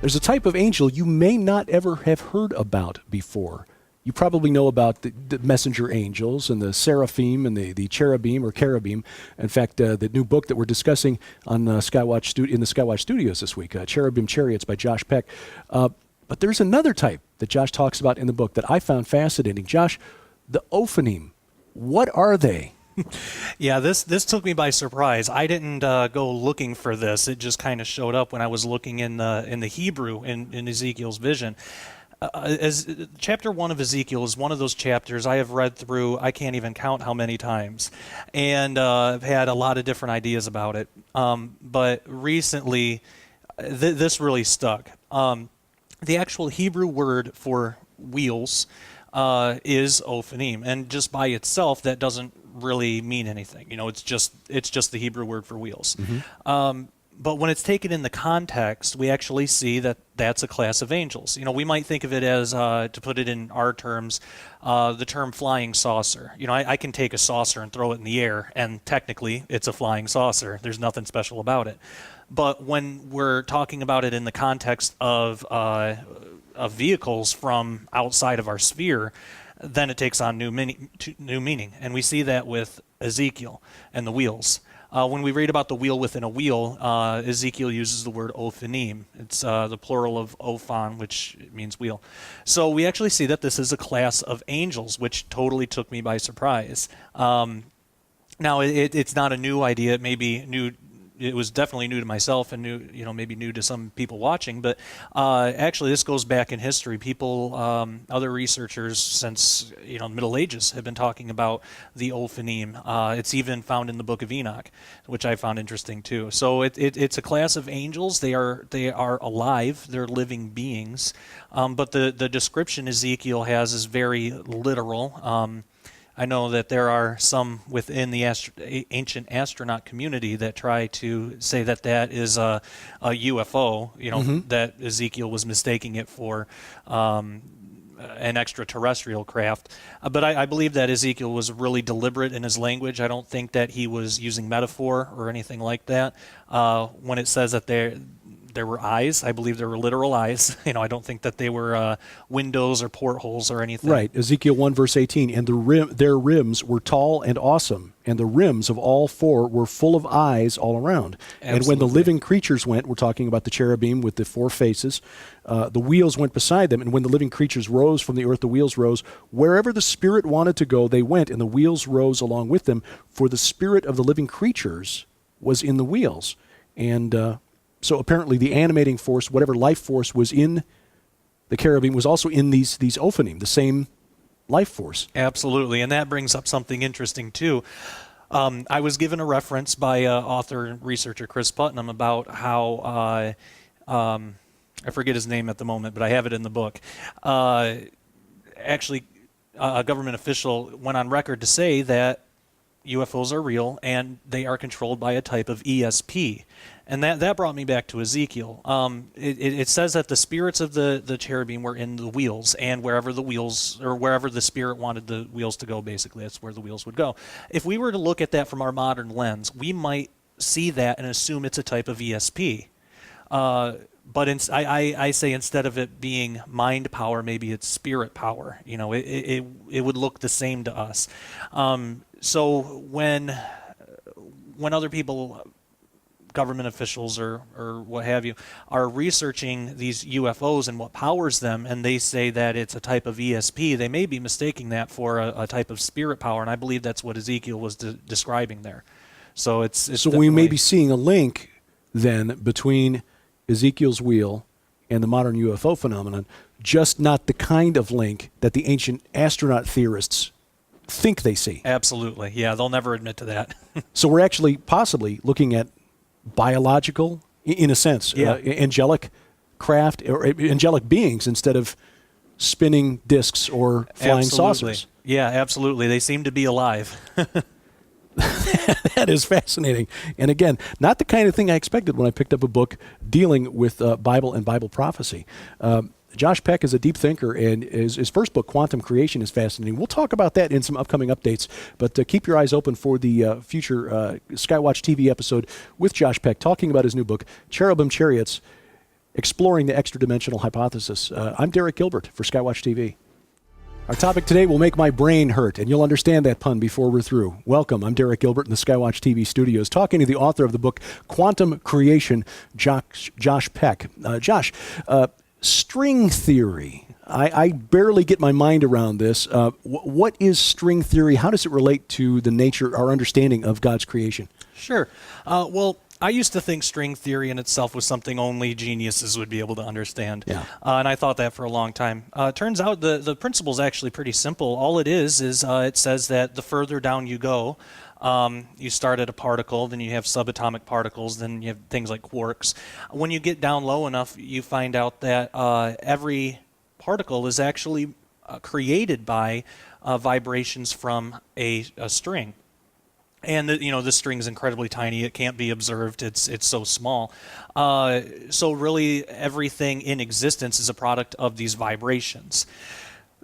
There's a type of angel you may not ever have heard about before. You probably know about the messenger angels and the seraphim and the cherubim or cherubim. In fact, the new book that we're discussing on in the SkyWatch Studios this week, Cherubim Chariots by Josh Peck. But there's another type that Josh talks about in the book that I found fascinating. Josh, the Ophanim, what are they? Yeah, this took me by surprise. I didn't go looking for this. It just kind of showed up when I was looking in the Hebrew in Ezekiel's vision. As chapter 1 of Ezekiel is one of those chapters I have read through, I can't even count how many times, and I've had a lot of different ideas about it. But recently, this really stuck. The actual Hebrew word for wheels is Ophanim, and just by itself, that doesn't really mean anything. It's just the Hebrew word for wheels. Mm-hmm. But when it's taken in the context, we actually see that that's a class of angels. We might think of it as, to put it in our terms, the term flying saucer. I can take a saucer and throw it in the air, and technically it's a flying saucer. There's nothing special about it. But when we're talking about it in the context of vehicles from outside of our sphere, then it takes on new meaning. And we see that with Ezekiel and the wheels. When we read about the wheel within a wheel, Ezekiel uses the word Ophanim. It's the plural of Ophan, which means wheel. So we actually see that this is a class of angels, which totally took me by surprise. Now, it's not a new idea. It may be new. It was definitely new to myself and maybe new to some people watching. But actually, this goes back in history. People, other researchers since the Middle Ages have been talking about the Ophanim. It's even found in the Book of Enoch, which I found interesting too. So it's a class of angels. They are alive. They're living beings. But the description Ezekiel has is very literal. I know that there are some within the ancient astronaut community that try to say that is a UFO, mm-hmm. that Ezekiel was mistaking it for an extraterrestrial craft. But I believe that Ezekiel was really deliberate in his language. I don't think that he was using metaphor or anything like that. When it says that there were eyes, I believe there were literal eyes. I don't think that they were windows or portholes or anything. Right. Ezekiel 1 verse 18, and their rims were tall and awesome, and the rims of all four were full of eyes all around. Absolutely. And when the living creatures went, we're talking about the cherubim with the four faces, the wheels went beside them, and when the living creatures rose from the earth, the wheels rose. Wherever the Spirit wanted to go, they went, and the wheels rose along with them, for the spirit of the living creatures was in the wheels. And so apparently the animating force, whatever life force was in the cherubim, was also in these Ophanim, the same life force. Absolutely, and that brings up something interesting too. I was given a reference by author and researcher Chris Putnam about how, I forget his name at the moment, but I have it in the book. Actually, a government official went on record to say that UFOs are real and they are controlled by a type of ESP. And that brought me back to Ezekiel. It says that the spirits of the cherubim were in the wheels, and wherever the spirit wanted the wheels to go, basically, that's where the wheels would go. If we were to look at that from our modern lens, we might see that and assume it's a type of ESP. But I say instead of it being mind power, maybe it's spirit power. It would look the same to us. So when other people, government officials or what have you, are researching these UFOs and what powers them, and they say that it's a type of ESP, they may be mistaking that for a type of spirit power, and I believe that's what Ezekiel was describing there. So so we may be seeing a link then between Ezekiel's wheel and the modern UFO phenomenon, just not the kind of link that the ancient astronaut theorists think they see. Absolutely. Yeah, they'll never admit to that. So we're actually possibly looking at biological, in a sense, angelic craft or angelic beings instead of spinning discs or flying saucers. Yeah, absolutely. They seem to be alive. That is fascinating. And again, not the kind of thing I expected when I picked up a book dealing with Bible and Bible prophecy. Josh Peck is a deep thinker, and his first book, Quantum Creation, is fascinating. We'll talk about that in some upcoming updates, but keep your eyes open for the future SkyWatch TV episode with Josh Peck, talking about his new book, Cherubim Chariots. exploring the extra-dimensional hypothesis. I'm Derek Gilbert for SkyWatch TV. Our topic today will make my brain hurt, and you'll understand that pun before we're through. Welcome. I'm Derek Gilbert in the SkyWatch TV studios, talking to the author of the book Quantum Creation, Josh Peck. Josh, string theory. I barely get my mind around this. What is string theory? How does it relate to the nature, our understanding of God's creation? Sure. Well, I used to think string theory in itself was something only geniuses would be able to understand. Yeah. And I thought that for a long time. Turns out the principle is actually pretty simple. All it is it says that the further down you go, you start at a particle, then you have subatomic particles, then you have things like quarks. When you get down low enough, you find out that every particle is actually created by vibrations from a string. And the string is incredibly tiny; it can't be observed. It's so small. So really, everything in existence is a product of these vibrations.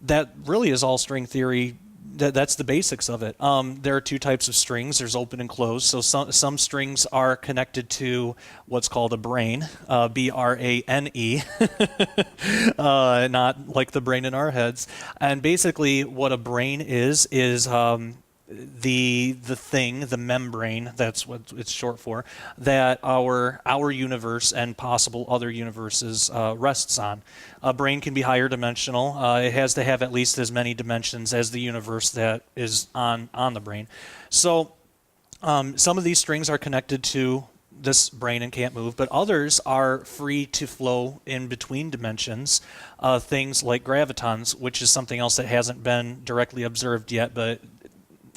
That really is all string theory. That's the basics of it. There are two types of strings. There's open and closed. So some strings are connected to what's called a brane, B-R-A-N-E, not like the brain in our heads. And basically, what a brane is the thing, the membrane, that's what it's short for, that our universe and possible other universes rests on. A brain can be higher dimensional. It has to have at least as many dimensions as the universe that is on the brain. So some of these strings are connected to this brain and can't move, but others are free to flow in between dimensions. Things like gravitons, which is something else that hasn't been directly observed yet, but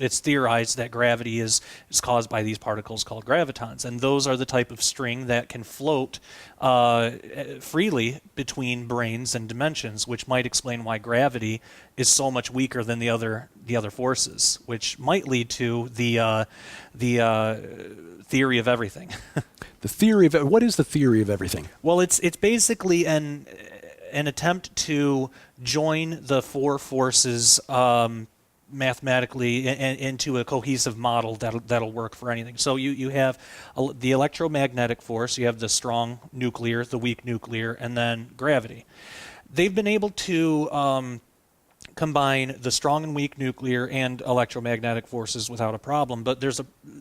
it's theorized that gravity is caused by these particles called gravitons. And those are the type of string that can float freely between branes and dimensions, which might explain why gravity is so much weaker than the other forces, which might lead to the theory of everything. The theory of what is the theory of everything? Well, it's basically an attempt to join the four forces mathematically into a cohesive model that'll work for anything. So you have the electromagnetic force, you have the strong nuclear, the weak nuclear, and then gravity. They've been able to combine the strong and weak nuclear and electromagnetic forces without a problem, but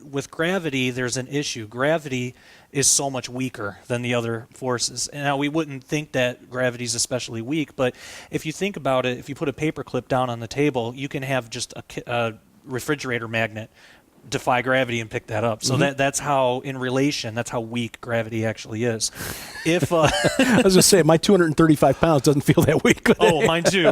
with gravity there's an issue. Gravity is so much weaker than the other forces. And now we wouldn't think that gravity is especially weak, but if you think about it, if you put a paper clip down on the table, you can have just a refrigerator magnet defy gravity and pick that up. So that's how, in relation, that's how weak gravity actually is. If I was just saying, my 235 pounds doesn't feel that weak. Oh, mine too.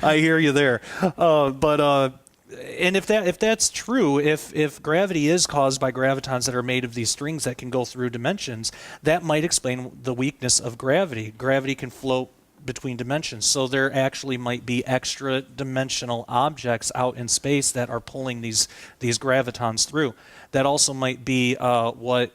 I hear you there. And if that's true, if gravity is caused by gravitons that are made of these strings that can go through dimensions, that might explain the weakness of gravity. Gravity can float between dimensions, so there actually might be extra dimensional objects out in space that are pulling these gravitons through. That also might be what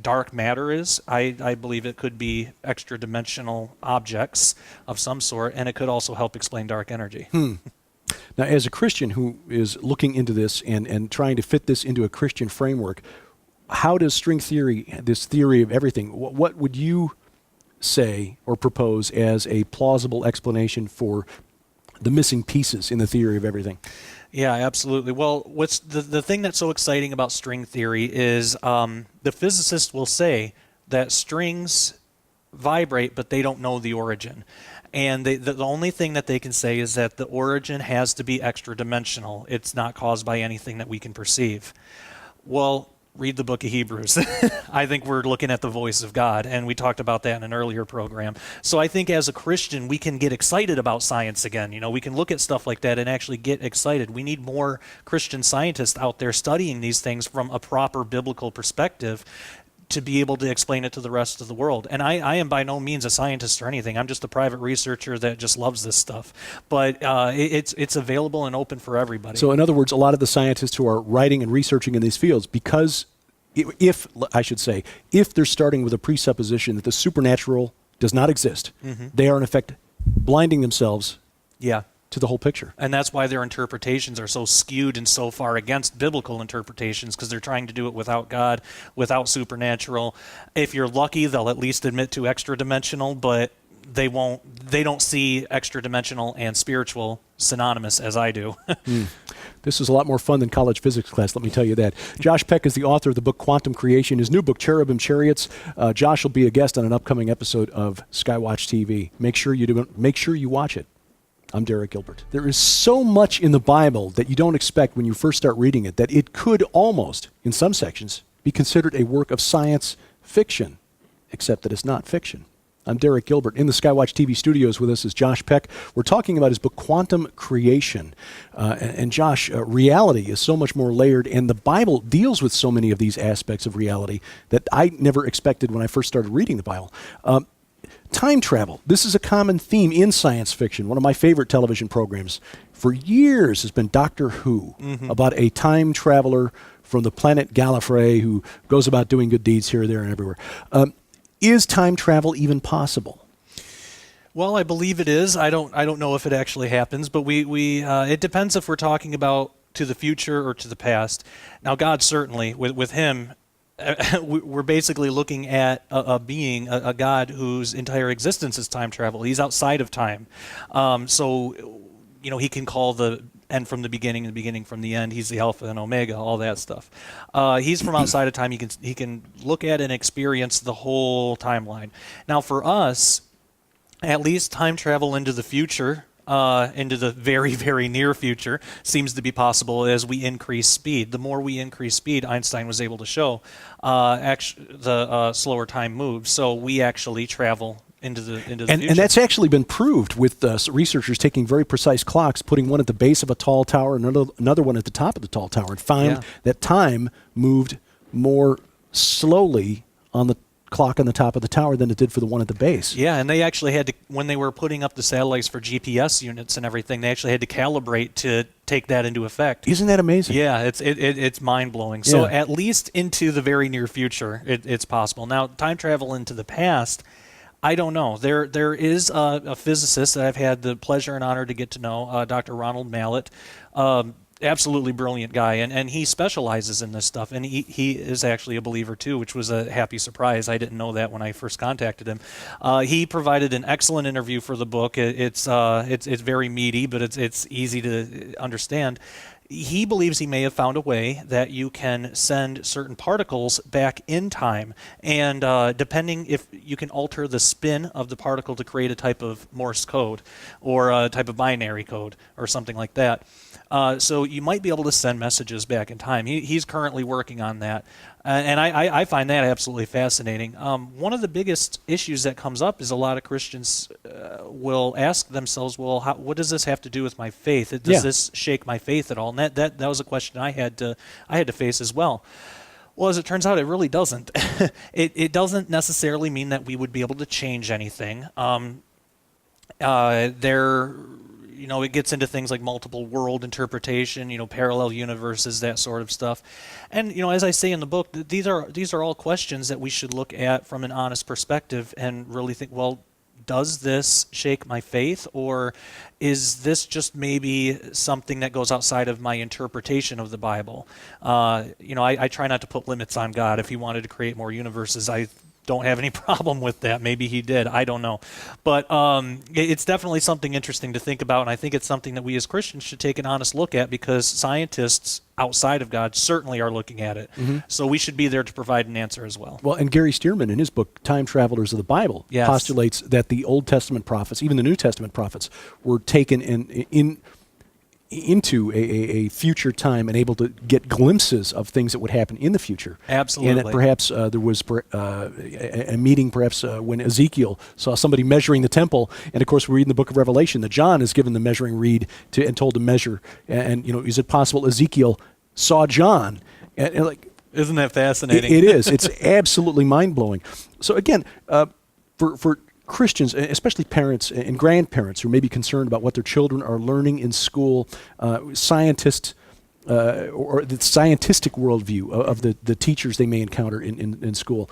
dark matter is. I believe it could be extra dimensional objects of some sort, and it could also help explain dark energy. Now, as a Christian who is looking into this and trying to fit this into a Christian framework, how does string theory, this theory of everything, what would you say or propose as a plausible explanation for the missing pieces in the theory of everything? Yeah, absolutely. Well, what's the thing that's so exciting about string theory is the physicists will say that strings vibrate, but they don't know the origin. And the only thing that they can say is that the origin has to be extra dimensional. It's not caused by anything that we can perceive. Well, read the book of Hebrews. I think we're looking at the voice of God, and we talked about that in an earlier program. So I think as a Christian, we can get excited about science again. We can look at stuff like that and actually get excited. We need more Christian scientists out there studying these things from a proper biblical perspective to be able to explain it to the rest of the world. And I am by no means a scientist or anything. I'm just a private researcher that just loves this stuff. But it's available and open for everybody. So in other words, a lot of the scientists who are writing and researching in these fields, because if they're starting with a presupposition that the supernatural does not exist, they are in effect blinding themselves. Yeah. to the whole picture. And that's why their interpretations are so skewed and so far against biblical interpretations, because they're trying to do it without God, without supernatural. If you're lucky, they'll at least admit to extra-dimensional, but they don't see extra-dimensional and spiritual synonymous as I do. This is a lot more fun than college physics class, let me tell you that. Josh Peck is the author of the book Quantum Creation. His new book, Cherubim Chariots. Josh will be a guest on an upcoming episode of SkyWatch TV. Make sure you watch it. I'm Derek Gilbert. There is so much in the Bible that you don't expect when you first start reading it that it could almost, in some sections, be considered a work of science fiction, except that it's not fiction. I'm Derek Gilbert. In the SkyWatch TV studios with us is Josh Peck. We're talking about his book, Quantum Creation. And Josh, reality is so much more layered, and the Bible deals with so many of these aspects of reality that I never expected when I first started reading the Bible. Time travel. This is a common theme in science fiction. One of my favorite television programs for years has been Doctor Who, about a time traveler from the planet Gallifrey who goes about doing good deeds here, there, and everywhere. Is time travel even possible? Well, I believe it is. I don't know if it actually happens, but it depends if we're talking about to the future or to the past. Now, God certainly, with him, we're basically looking at a being, a God whose entire existence is time travel. He's outside of time. So, he can call the end from the beginning from the end. He's the Alpha and Omega, all that stuff. He's from outside of time. He can look at and experience the whole timeline. Now, for us, at least time travel into the future, into the very, very near future, seems to be possible as we increase speed. The more we increase speed, Einstein was able to show, the slower time moves. So we actually travel into the future. And that's actually been proved with researchers taking very precise clocks, putting one at the base of a tall tower, and another one at the top of the tall tower, and found that time moved more slowly on the clock on the top of the tower than it did for the one at the base. Yeah, and they actually had to, when they were putting up the satellites for GPS units and everything, they actually had to calibrate to take that into effect. Isn't that amazing? Yeah, it's mind-blowing. So at least into the very near future, it's possible. Now, time travel into the past, I don't know. There is a physicist that I've had the pleasure and honor to get to know, Dr. Ronald Mallet. Absolutely brilliant guy, and he specializes in this stuff, and he is actually a believer too, which was a happy surprise. I didn't know that when I first contacted him. He provided an excellent interview for the book. It's very meaty, but it's easy to understand. He believes he may have found a way that you can send certain particles back in time, and depending if you can alter the spin of the particle to create a type of Morse code or a type of binary code or something like that. So you might be able to send messages back in time. He's currently working on that. And I find that absolutely fascinating. One of the biggest issues that comes up is a lot of Christians will ask themselves, well, what does this have to do with my faith? Does this shake my faith at all? And that was a question I had to face as well. Well, as it turns out, it really doesn't. It doesn't necessarily mean that we would be able to change anything. It gets into things like multiple world interpretation, parallel universes, that sort of stuff. And, as I say in the book, these are all questions that we should look at from an honest perspective and really think, well, does this shake my faith, or is this just maybe something that goes outside of my interpretation of the Bible? I try not to put limits on God. If he wanted to create more universes, I don't have any problem with that. Maybe he did. I don't know. But it's definitely something interesting to think about, and I think it's something that we as Christians should take an honest look at, because scientists outside of God certainly are looking at it. So we should be there to provide an answer as well. Well, and Gary Stearman, in his book, Time Travelers of the Bible, postulates that the Old Testament prophets, even the New Testament prophets, were taken into a future time and able to get glimpses of things that would happen in the future. Absolutely. And that perhaps there was a meeting when Ezekiel saw somebody measuring the temple, and of course we read in the book of Revelation that John is given the measuring reed and told to measure. And is it possible Ezekiel saw John? And isn't that fascinating? It is. It's absolutely mind-blowing. So again, for Christians, especially parents and grandparents who may be concerned about what their children are learning in school, scientists or the scientific worldview of the teachers they may encounter in school,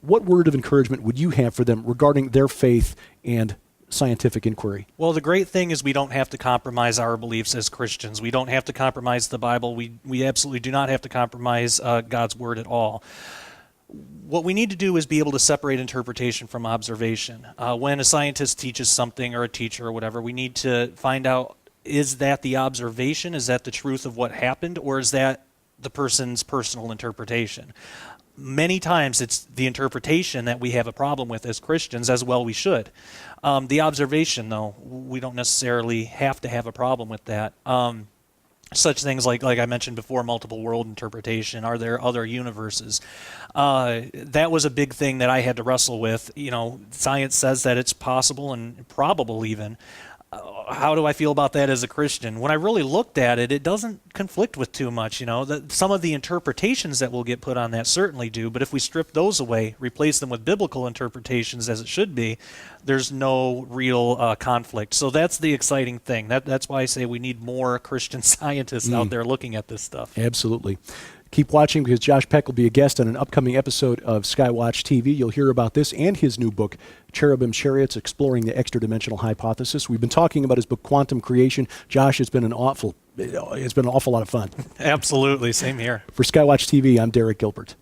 what word of encouragement would you have for them regarding their faith and scientific inquiry? Well, the great thing is we don't have to compromise our beliefs as Christians. We don't have to compromise the Bible. We absolutely do not have to compromise God's Word at all. What we need to do is be able to separate interpretation from observation. When a scientist teaches something, or a teacher or whatever, we need to find out, is that the observation? Is that the truth of what happened? Or is that the person's personal interpretation? Many times it's the interpretation that we have a problem with as Christians, as well we should. The observation, though, we don't necessarily have to have a problem with that. Such things like I mentioned before, multiple world interpretation. Are there other universes? That was a big thing that I had to wrestle with. Science says that it's possible and probable even. How do I feel about that as a Christian? When I really looked at it, it doesn't conflict with too much. Some of the interpretations that will get put on that certainly do, but if we strip those away, replace them with biblical interpretations as it should be, there's no real conflict. So that's the exciting thing. That's why I say we need more Christian scientists out there looking at this stuff. Absolutely. Keep watching, because Josh Peck will be a guest on an upcoming episode of SkyWatch TV. You'll hear about this and his new book, Cherubim Chariots, Exploring the Extra-Dimensional Hypothesis. We've been talking about his book, Quantum Creation. Josh, it's been an awful lot of fun. Absolutely. Same here. For SkyWatch TV, I'm Derek Gilbert.